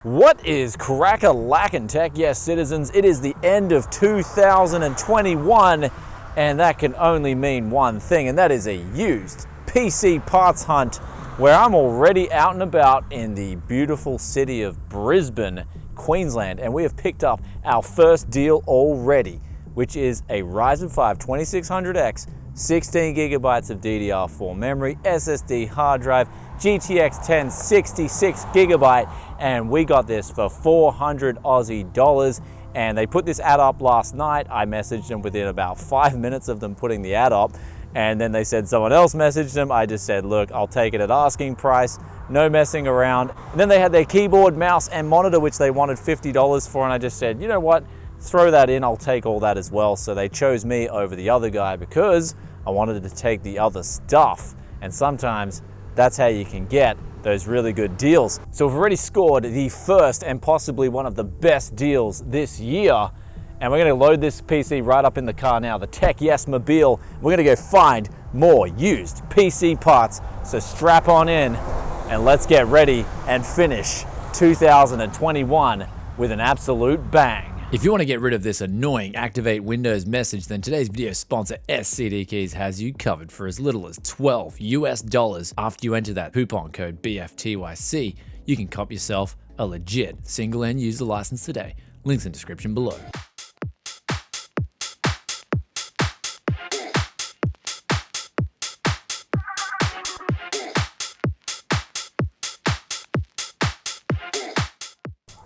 What is crack-a-lackin' tech? Yes, citizens, it is the end of 2021, and that can only mean one thing, and that is a used PC parts hunt where I'm already out and about in the beautiful city of Brisbane, Queensland, and we have picked up our first deal already, which is a Ryzen 5 2600X, 16 gigabytes of DDR4 memory, SSD hard drive, GTX 1066 gigabyte, and we got this for 400 Aussie dollars. And they put this ad up last night. I messaged them within about 5 minutes of them putting the ad up, and then they said someone else messaged them. I just said, look, I'll take it at asking price, no messing around. And then they had their keyboard, mouse, and monitor, which they wanted $50 for, and I just said, you know what, throw that in, I'll take all that as well. So they chose me over the other guy because I wanted to take the other stuff, and sometimes that's how you can get those really good deals. So we've already scored the first and possibly one of the best deals this year, and we're gonna load this PC right up in the car now, the Tech Yes Mobile. We're gonna go find more used PC parts, so strap on in and let's get ready and finish 2021 with an absolute bang. If you want to get rid of this annoying activate Windows message, then today's video sponsor SCD Keys has you covered for as little as $12 US. After you enter that coupon code BFTYC, you can cop yourself a legit single end user license today. Links in description below.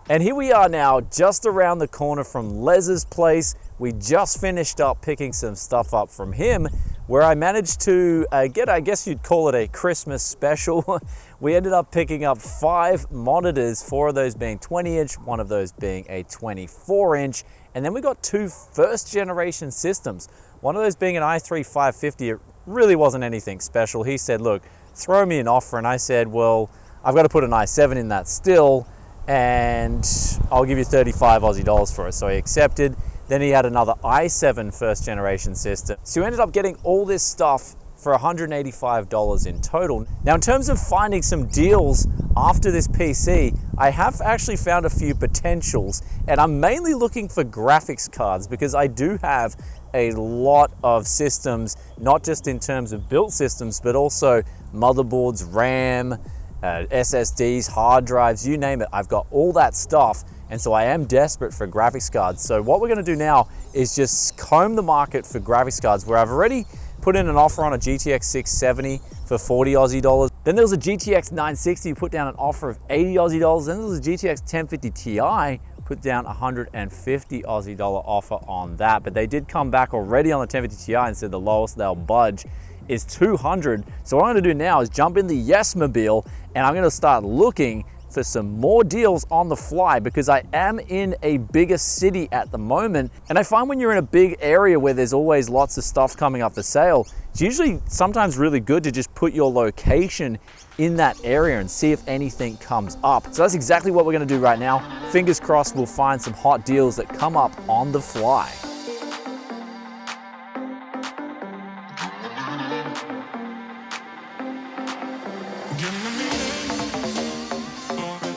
And here we are now, just around the corner from Les's place. We just finished up picking some stuff up from him, where I managed to get, I guess you'd call it a Christmas special. We ended up picking up 5 monitors, 4 of those being 20-inch, 1 of those being a 24-inch, and then we got 2 first-generation systems. One of those being an i3 550. It really wasn't anything special. He said, look, throw me an offer, and I said, well, I've got to put an i7 in that still, and I'll give you 35 Aussie dollars for it. So he accepted. Then he had another i7 first generation system. So we ended up getting all this stuff for $185 in total. Now, in terms of finding some deals after this PC, I have actually found a few potentials, and I'm mainly looking for graphics cards because I do have a lot of systems, not just in terms of built systems, but also motherboards, RAM, SSDs, hard drives, you name it. I've got all that stuff, and so I am desperate for graphics cards. So what we're going to do now is just comb the market for graphics cards, where I've already put in an offer on a GTX 670 for 40 Aussie dollars. Then there was a GTX 960, put down an offer of 80 Aussie dollars. Then there was a GTX 1050 Ti, put down 150 Aussie dollar offer on that. But they did come back already on the 1050 Ti and said the lowest they'll budge is 200. So what I'm gonna do now is jump in the Yes Mobile, and I'm gonna start looking for some more deals on the fly, because I am in a bigger city at the moment. And I find when you're in a big area where there's always lots of stuff coming up for sale, it's usually sometimes really good to just put your location in that area and see if anything comes up. So that's exactly what we're gonna do right now. Fingers crossed we'll find some hot deals that come up on the fly.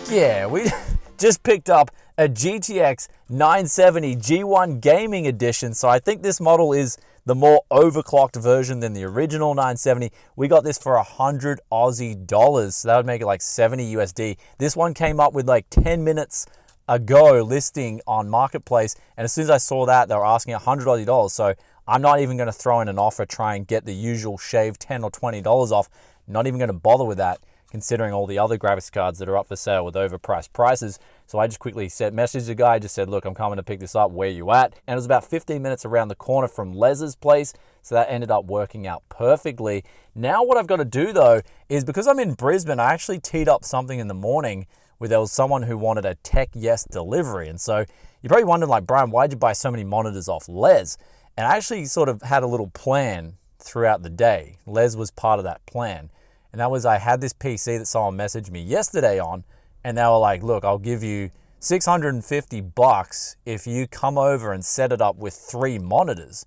Yeah, we just picked up a GTX 970 G1 Gaming Edition, so I think this model is the more overclocked version than the original 970. We got this for 100 Aussie dollars, so that would make it like 70 USD. This one came up with like 10 minutes ago listing on Marketplace, and as soon as I saw that, they were asking 100 Aussie dollars, so I'm not even going to throw in an offer, try and get the usual shave 10 or $20 off. Not even going to bother with that, considering all the other graphics cards that are up for sale with overpriced prices. So I just quickly messaged the guy, just said, look, I'm coming to pick this up, where you at? And it was about 15 minutes around the corner from Les's place, so that ended up working out perfectly. Now what I've got to do though, is because I'm in Brisbane, I actually teed up something in the morning where there was someone who wanted a Tech Yes delivery. And so you're probably wondering, like, Brian, why'd you buy so many monitors off Les? And I actually sort of had a little plan throughout the day. Les was part of that plan. And that was, I had this PC that someone messaged me yesterday on, and they were like, look, I'll give you $650 if you come over and set it up with 3 monitors.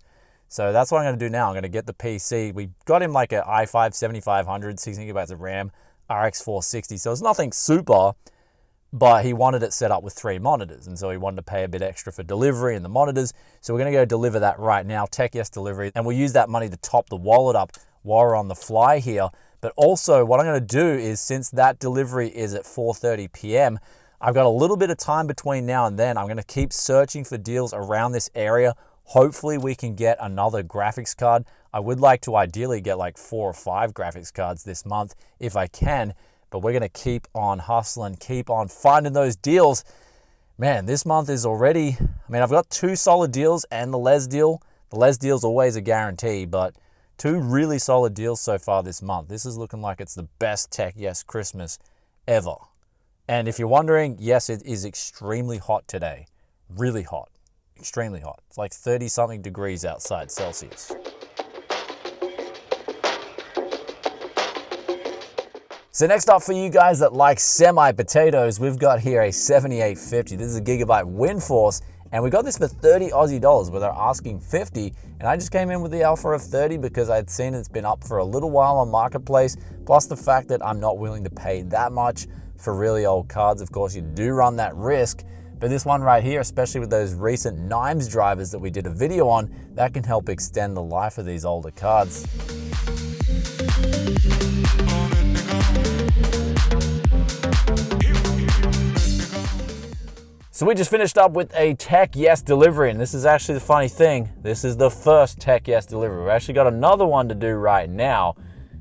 So that's what I'm going to do now. I'm going to get the PC. We got him like an i5 7500, 16 gigabytes of RAM, RX 460. So it's nothing super, but he wanted it set up with 3 monitors, and so he wanted to pay a bit extra for delivery and the monitors. So we're going to go deliver that right now, Tech Yes Delivery, and we'll use that money to top the wallet up while we're on the fly here. But also what I'm going to do is, since that delivery is at 4:30 p.m., I've got a little bit of time between now and then. I'm going to keep searching for deals around this area. Hopefully we can get another graphics card. I would like to ideally get like 4 or 5 graphics cards this month if I can. But we're going to keep on hustling, keep on finding those deals. Man, this month is already, I've got 2 solid deals and the Les deal. The Les deal's always a guarantee, but 2 really solid deals so far this month. This is looking like it's the best Tech Yes Christmas ever. And if you're wondering, yes, it is extremely hot today. Really hot, extremely hot. It's like 30-something degrees outside Celsius. So next up for you guys that like semi-potatoes, we've got here a 7850. This is a Gigabyte WindForce, and we got this for 30 Aussie dollars, where they're asking 50, and I just came in with the offer of 30 because I'd seen it's been up for a little while on Marketplace, plus the fact that I'm not willing to pay that much for really old cards. Of course, you do run that risk, but this one right here, especially with those recent NIMES drivers that we did a video on, that can help extend the life of these older cards. So we just finished up with a Tech Yes delivery, and this is actually the funny thing. This is the first Tech Yes delivery. We've actually got another one to do right now.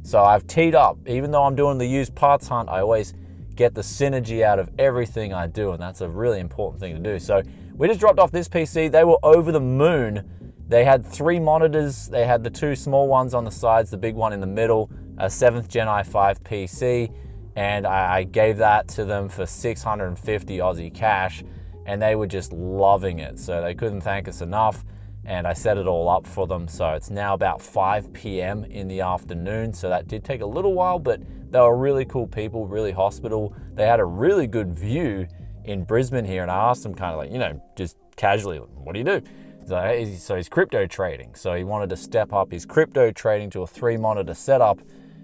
So I've teed up. Even though I'm doing the used parts hunt, I always get the synergy out of everything I do, and that's a really important thing to do. So we just dropped off this PC. They were over the moon. They had 3 monitors. They had the 2 small ones on the sides, the big one in the middle, a 7th Gen i5 PC, and I gave that to them for 650 Aussie cash. And they were just loving it. So they couldn't thank us enough. And I set it all up for them. So it's now about 5 p.m. in the afternoon. So that did take a little while, but they were really cool people, really hospitable. They had a really good view in Brisbane here. And I asked them kind of like, just casually, what do you do? So he's crypto trading. So he wanted to step up his crypto trading to a 3-monitor setup.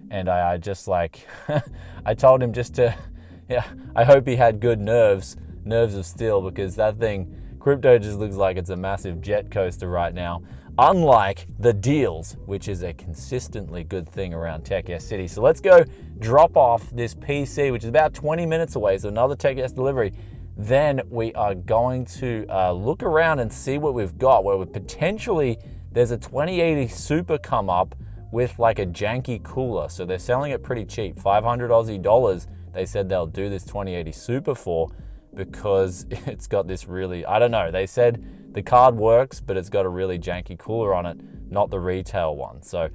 And I just like, I told him just to, I hope he had good nerves of steel, because that thing, crypto just looks like it's a massive jet coaster right now, unlike the deals, which is a consistently good thing around Tech Yes City. So let's go drop off this PC, which is about 20 minutes away, so another Tech Yes delivery. Then we are going to look around and see what we've got, where we potentially, there's a 2080 Super come up with like a janky cooler. So they're selling it pretty cheap, 500 Aussie dollars. They said they'll do this 2080 Super for, because it's got this really, I don't know, they said the card works, but it's got a really janky cooler on it, not the retail one. So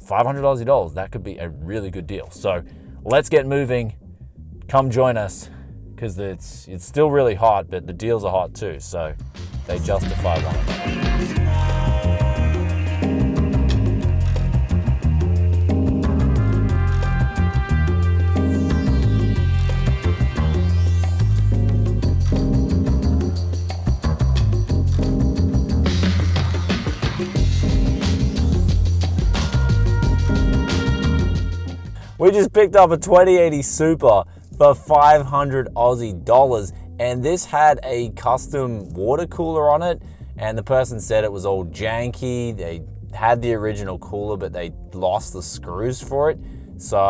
500 Aussie dollars, that could be a really good deal. So let's get moving. Come join us, because it's still really hot, but the deals are hot too. So they justify one another. We just picked up a 2080 Super for 500 Aussie dollars, and this had a custom water cooler on it, and the person said it was all janky. They had the original cooler, but they lost the screws for it. So,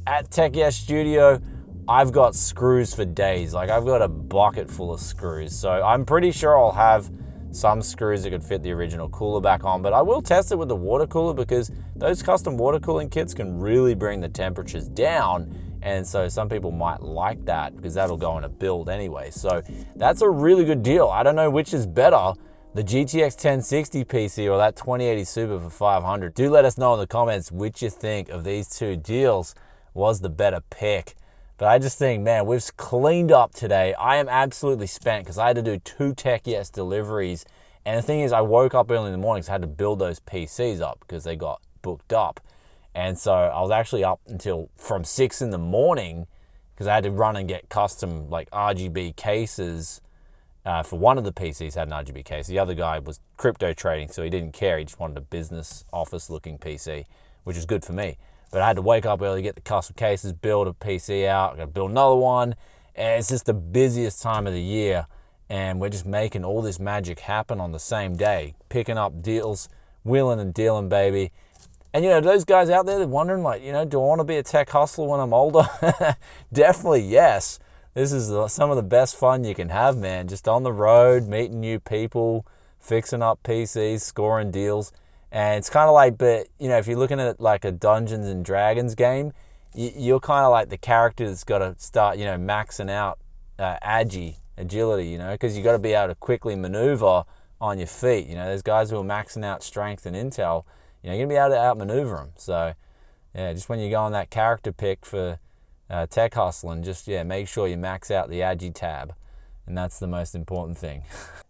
at Tech Yes Studio, I've got screws for days. Like, I've got a bucket full of screws. So I'm pretty sure I'll have some screws that could fit the original cooler back on, but I will test it with the water cooler, because those custom water cooling kits can really bring the temperatures down, and so some people might like that, because that'll go in a build anyway. So that's a really good deal. I don't know which is better, the GTX 1060 PC or that 2080 Super for 500. Do let us know in the comments which you think of these 2 deals was the better pick. But I just think, man, we've cleaned up today. I am absolutely spent, because I had to do 2 Tech Yes deliveries. And the thing is, I woke up early in the morning, so I had to build those PCs up because they got booked up. And so I was actually up until from 6 in the morning, because I had to run and get custom like RGB cases. For one of the PCs had an RGB case. The other guy was crypto trading, so he didn't care. He just wanted a business office looking PC, which is good for me. But I had to wake up early, get the custom cases, build a PC out, I got to build another one, And it's just the busiest time of the year, and we're just making all this magic happen on the same day, picking up deals, wheeling and dealing, baby. And those guys out there, they're wondering, like, do I want to be a tech hustler when I'm older? Definitely yes. This is some of the best fun you can have, man. Just on the road, meeting new people, fixing up PCs, scoring deals. And it's kind of like, but if you're looking at like a Dungeons and Dragons game, you're kind of like the character that's got to start, maxing out agility, because you got to be able to quickly maneuver on your feet. There's guys who are maxing out strength and intel. You're going to be able to outmaneuver them. So, yeah, just when you go on that character pick for tech hustling, just, make sure you max out the Agi tab. And that's the most important thing.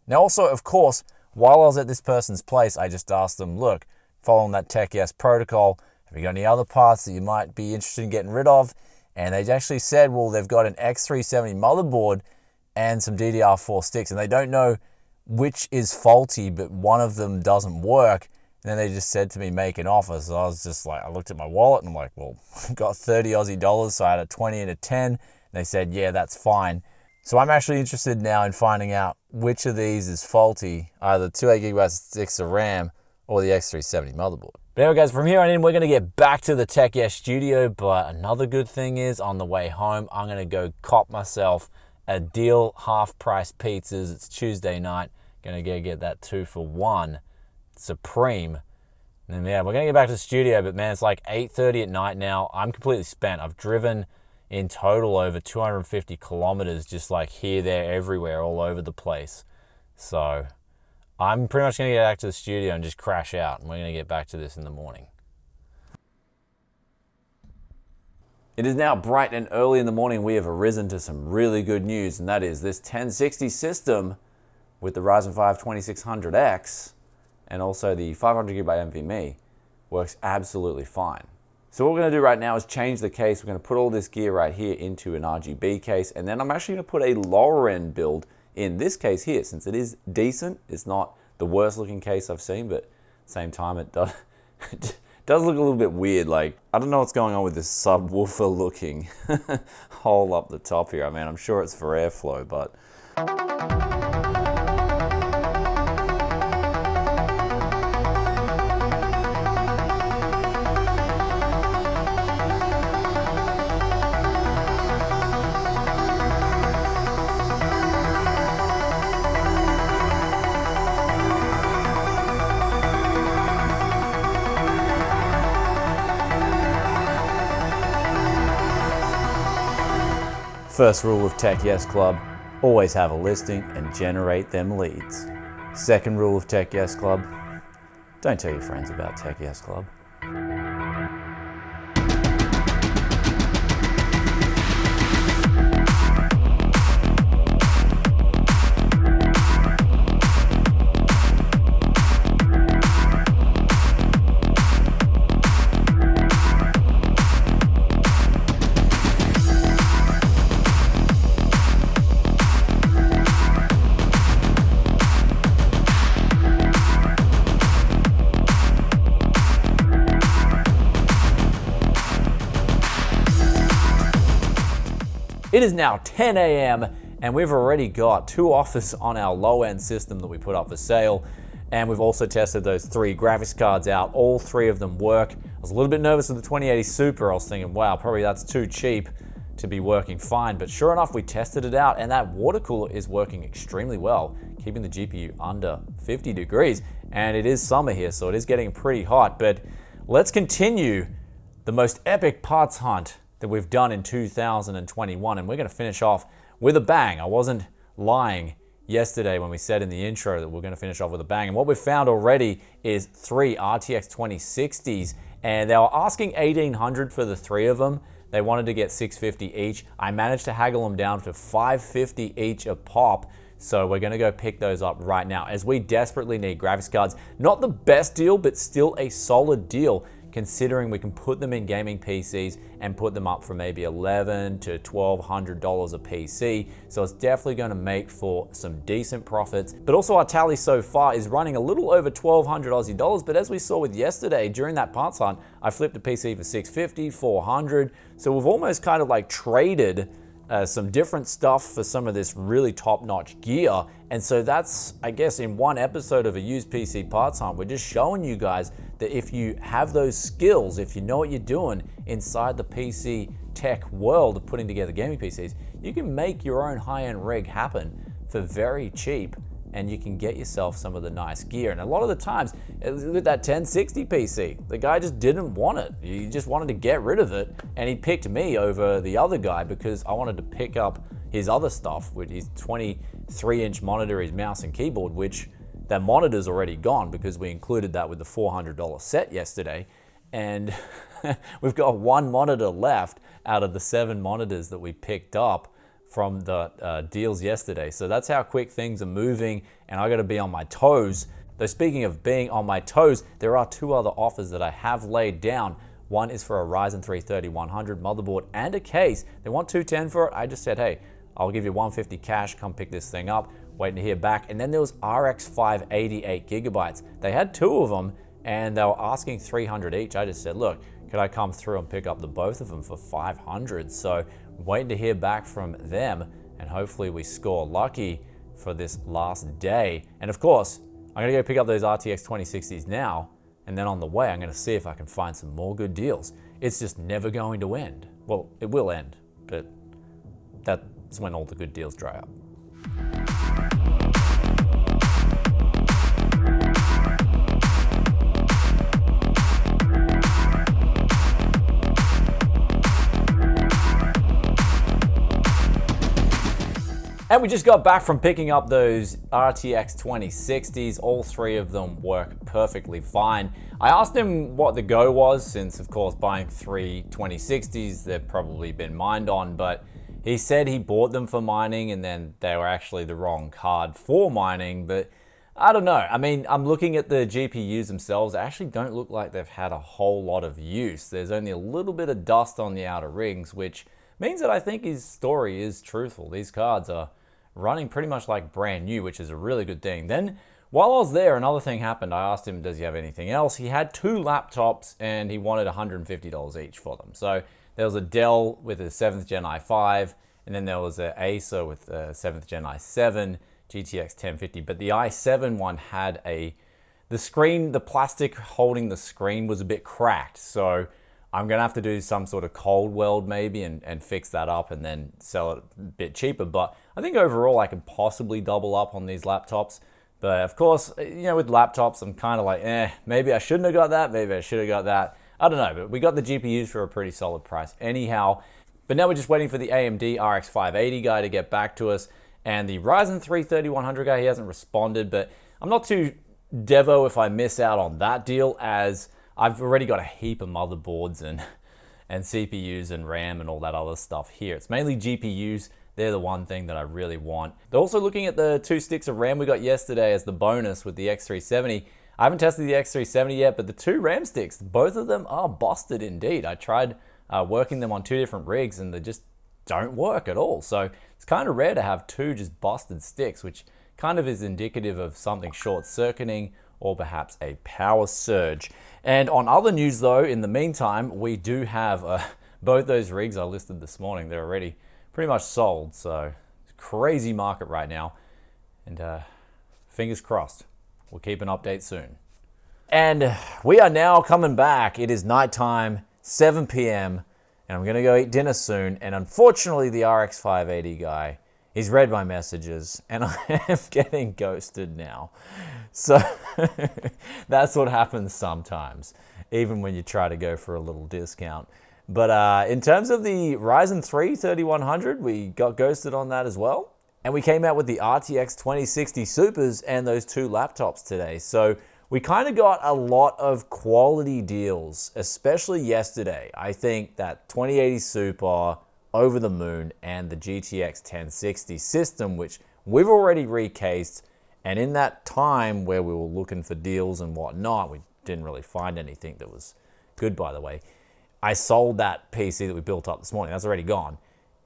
Now, also, of course, while I was at this person's place, I just asked them, look, following that Tech Yes protocol, have you got any other parts that you might be interested in getting rid of? And they actually said, well, they've got an X370 motherboard and some DDR4 sticks, and they don't know which is faulty, but one of them doesn't work. And then they just said to me, make an offer. So I was just like, I looked at my wallet and I'm like, well, I've got 30 Aussie dollars. So I had a 20 and a 10. And they said, yeah, that's fine. So I'm actually interested now in finding out which of these is faulty, either 2 sticks of RAM or the X370 motherboard. But anyway, guys, from here on in, we're going to get back to the Tech Yes studio. But another good thing is, on the way home, I'm going to go cop myself a deal half-price pizzas. It's Tuesday night. Going to go get that 2-for-1 Supreme. And yeah, we're going to get back to the studio, but man, it's like 8:30 at night now. I'm completely spent. I've driven in total over 250 kilometers, just like here, there, everywhere, all over the place. So I'm pretty much going to get back to the studio and just crash out, and we're going to get back to this in the morning. It is now bright and early in the morning. We have arisen to some really good news, and that is this 1060 system with the Ryzen 5 2600X and also the 500GB NVMe works absolutely fine. So what we're going to do right now is change the case. We're going to put all this gear right here into an RGB case, and then I'm actually going to put a lower end build in this case here, since it is decent. It's not the worst looking case I've seen, but at the same time it does does look a little bit weird. Like, I don't know what's going on with this subwoofer looking hole up the top here. I mean, I'm sure it's for airflow, but first rule of Tech Yes Club, always have a listing and generate them leads. Second rule of Tech Yes Club, don't tell your friends about Tech Yes Club. It is now 10 a.m. and we've already got 2 offers on our low-end system that we put up for sale. And we've also tested those 3 graphics cards out. All 3 of them work. I was a little bit nervous with the 2080 Super. I was thinking, wow, probably that's too cheap to be working fine. But sure enough, we tested it out and that water cooler is working extremely well, keeping the GPU under 50 degrees. And it is summer here, so it is getting pretty hot. But let's continue the most epic parts hunt that we've done in 2021, and we're going to finish off with a bang. I wasn't lying yesterday when we said in the intro that we're going to finish off with a bang, and what we've found already is 3 RTX 2060s, and they were asking $1,800 for the 3 of them. They wanted to get $650 each. I managed to haggle them down to $550 each a pop, so we're going to go pick those up right now as we desperately need graphics cards. Not the best deal, but still a solid deal, considering we can put them in gaming PCs and put them up for maybe $1,100 to $1,200 a PC. So it's definitely going to make for some decent profits. But also our tally so far is running a little over 1,200 Aussie dollars. But as we saw with yesterday, during that parts hunt, I flipped a PC for $650, $400. So we've almost kind of like traded some different stuff for some of this really top-notch gear. And so that's, I guess, in one episode of a used PC parts hunt, we're just showing you guys that if you have those skills, if you know what you're doing inside the PC tech world of putting together gaming PCs, you can make your own high-end rig happen for very cheap, and you can get yourself some of the nice gear. And a lot of the times, with that 1060 PC, the guy just didn't want it. He just wanted to get rid of it, and he picked me over the other guy because I wanted to pick up his other stuff with his 23-inch monitor, his mouse and keyboard, which that monitor's already gone because we included that with the $400 set yesterday. And we've got one monitor left out of the 7 monitors that we picked up from the deals yesterday. So that's how quick things are moving, and I got to be on my toes. Though speaking of being on my toes, there are 2 other offers that I have laid down. One is for a Ryzen 3 3100 motherboard and a case. They want $210 for it. I just said, hey, I'll give you $150 cash, come pick this thing up. Waiting to hear back. And then there was RX 588 gigabytes. They had 2 of them, and they were asking $300 each. I just said, look, could I come through and pick up the both of them for $500? So waiting to hear back from them, and hopefully we score lucky for this last day. And of course, I'm gonna go pick up those RTX 2060s now, and then on the way, I'm gonna see if I can find some more good deals. It's just never going to end. Well, it will end, but that's when all the good deals dry up. And we just got back from picking up those RTX 2060s. All 3 of them work perfectly fine. I asked him what the go was, since of course buying 3 2060s, they've probably been mined on, but he said he bought them for mining and then they were actually the wrong card for mining. But I don't know. I mean, I'm looking at the GPUs themselves. They actually don't look like they've had a whole lot of use. There's only a little bit of dust on the outer rings, which means that I think his story is truthful. These cards are running pretty much like brand new, which is a really good thing. Then while I was there, another thing happened. I asked him, does he have anything else? He had 2 laptops and he wanted $150 each for them. So there was a Dell with a 7th Gen i5, and then there was an Acer with a 7th Gen i7 GTX 1050. But the i7 one had the screen, the plastic holding the screen was a bit cracked. So I'm gonna have to do some sort of cold weld maybe and fix that up and then sell it a bit cheaper. But I think overall I could possibly double up on these laptops. But of course, you know, with laptops, I'm kind of like, maybe I shouldn't have got that, maybe I should have got that. I don't know, but we got the GPUs for a pretty solid price anyhow. But now we're just waiting for the AMD RX 580 guy to get back to us. And the Ryzen 3 3100 guy, he hasn't responded, but I'm not too devo if I miss out on that deal, as I've already got a heap of motherboards and CPUs and RAM and all that other stuff here. It's mainly GPUs. They're the one thing that I really want. They're also looking at the 2 sticks of RAM we got yesterday as the bonus with the X370. I haven't tested the X370 yet, but the 2 RAM sticks, both of them are busted indeed. I tried working them on 2 different rigs and they just don't work at all. So it's kind of rare to have 2 just busted sticks, which kind of is indicative of something short-circuiting or perhaps a power surge. And on other news though, in the meantime, we do have both those rigs I listed this morning. They're already pretty much sold, so it's a crazy market right now. And fingers crossed, we'll keep an update soon. And we are now coming back. It is nighttime, 7 p.m., and I'm gonna go eat dinner soon. And unfortunately, the RX 580 guy, he's read my messages and I am getting ghosted now. So that's what happens sometimes, even when you try to go for a little discount. But in terms of the Ryzen 3 3100, we got ghosted on that as well. And we came out with the RTX 2060 Supers and those 2 laptops today. So we kind of got a lot of quality deals, especially yesterday. I think that 2080 Super, over the moon, and the GTX 1060 system, which we've already recased. And in that time where we were looking for deals and whatnot, we didn't really find anything that was good, by the way. I sold that PC that we built up this morning. That's already gone.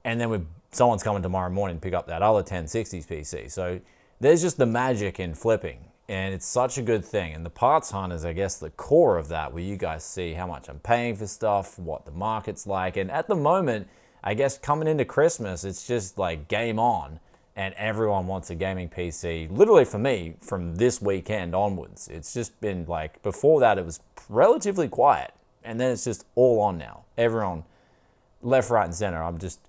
And then someone's coming tomorrow morning to pick up that other 1060s PC. So there's just the magic in flipping. And it's such a good thing. And the parts hunt is, I guess, the core of that, where you guys see how much I'm paying for stuff, what the market's like. And at the moment, I guess coming into Christmas, it's just like game on, and everyone wants a gaming PC. Literally for me, from this weekend onwards, it's just been like, before that it was relatively quiet, and then it's just all on now. Everyone, left, right, and center. I'm just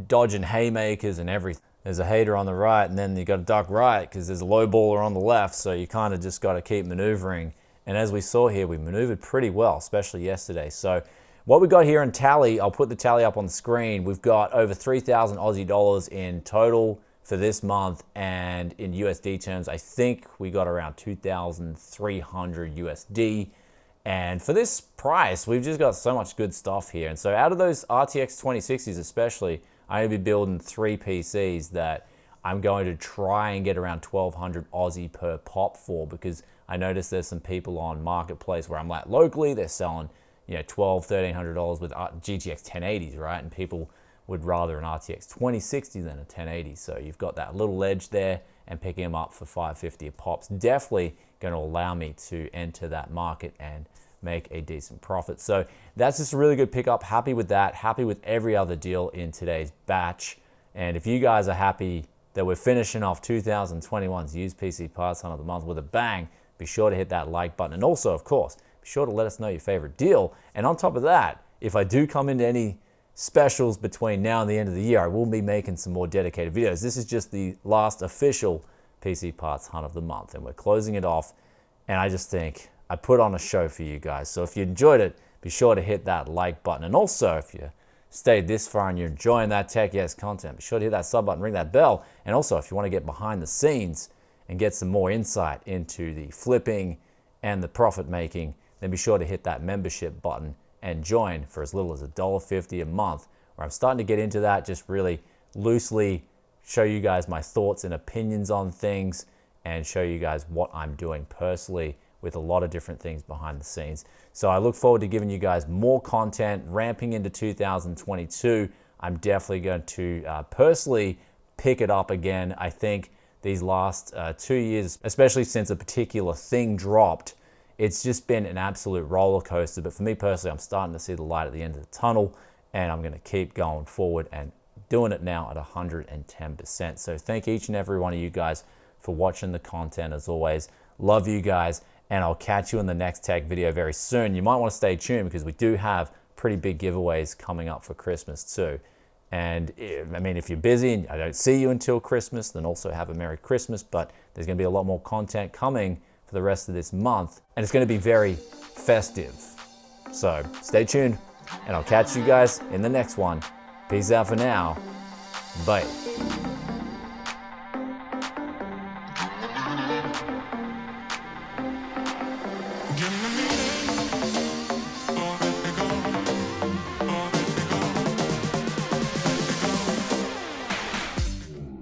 dodging haymakers and everything. There's a hater on the right, and then you got to duck right because there's a low baller on the left, so you kind of just got to keep maneuvering. And as we saw here, we maneuvered pretty well, especially yesterday. So what we got here in tally, I'll put the tally up on the screen. We've got over 3,000 Aussie dollars in total for this month, and in USD terms, I think we got around 2,300 USD. And for this price, we've just got so much good stuff here. And so out of those RTX 2060s especially, I'm going to be building 3 PCs that I'm going to try and get around 1,200 Aussie per pop for, because I noticed there's some people on Marketplace where I'm like, locally, they're selling, $1,200, $1,300 with GTX 1080s, right? And people would rather an RTX 2060 than a 1080. So you've got that little edge there, and picking them up for $550 a pop's definitely going to allow me to enter that market and make a decent profit. So that's just a really good pickup. Happy with that. Happy with every other deal in today's batch. And if you guys are happy that we're finishing off 2021's used PC parts hunt of the month with a bang, be sure to hit that like button. And also, of course, be sure to let us know your favorite deal. And on top of that, if I do come into any specials between now and the end of the year, I will be making some more dedicated videos. This is just the last official PC parts hunt of the month, and we're closing it off. And I just think I put on a show for you guys. So if you enjoyed it, be sure to hit that like button. And also, if you stayed this far and you're enjoying that Tech Yes content, be sure to hit that sub button, ring that bell. And also, if you want to get behind the scenes and get some more insight into the flipping and the profit making, then be sure to hit that membership button and join for as little as $1.50 a month, where I'm starting to get into that, just really loosely show you guys my thoughts and opinions on things, and show you guys what I'm doing personally with a lot of different things behind the scenes. So I look forward to giving you guys more content, ramping into 2022. I'm definitely going to personally pick it up again. I think these last 2 years, especially since a particular thing dropped, it's just been an absolute roller coaster. But for me personally, I'm starting to see the light at the end of the tunnel, and I'm going to keep going forward and doing it now at 110%. So thank each and every one of you guys for watching the content. As always, love you guys, and I'll catch you in the next tech video very soon. You might want to stay tuned because we do have pretty big giveaways coming up for Christmas too. And I mean, if you're busy and I don't see you until Christmas, then also have a Merry Christmas. But there's going to be a lot more content coming for the rest of this month, and it's going to be very festive. So stay tuned, and I'll catch you guys in the next one. Peace out for now. Bye.